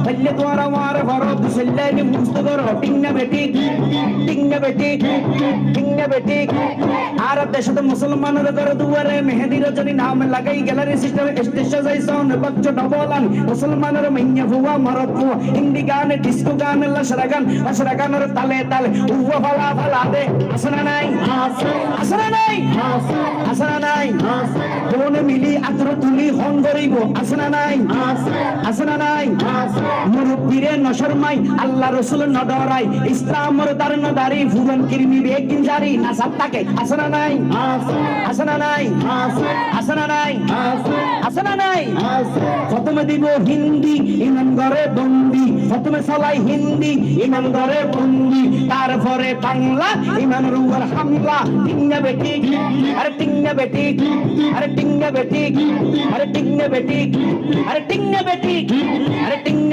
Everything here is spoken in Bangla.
তাইলে তোমার আমার ফরজ সেল্লাইনি মুস্ত করো ঠিক না বেটি ঠিক না বেটি ঠিক না বেটি আর দেশে মুসলমানের ঘরে দুয়ারে মেহেদি রজনী নাম লাগাই গ্যালারি সিস্টেম স্টেজ সাজাইছন বচ্চ ডবলান মুসলমানের মাইয়া ফুয়া মারত ফুয়া হিন্দি গান ডিস্কো গান লাশরা গানের তালে তালে উওয়া ফালা ফালা দে আসনা নাই আসনা নাই আসনা নাই কোন মিলি আতর তুলি হন ধরিব আসনা নাই আসনা নাই মুরব্বিরে নশরমাই আল্লাহ রাসূল নডরাই ইসলামের দারন দারি ফুরন কিরমি বেকিন জারি নাসাব তাকে আসনা নাই আসনা নাই আসনা নাই আসনা নাই প্রথমে দিব হিন্দি ইমান ঘরে বন্দি প্রথমে চলাই হিন্দি ইমান ঘরে বন্দি তারপরে বাংলা ইমানের উপর হামলা টিংনা বেটি আরে টিংনা বেটি আরে টিংনা বেটি আরে টিংনা বেটি আরে টিংনা বেটি আরে টিংনা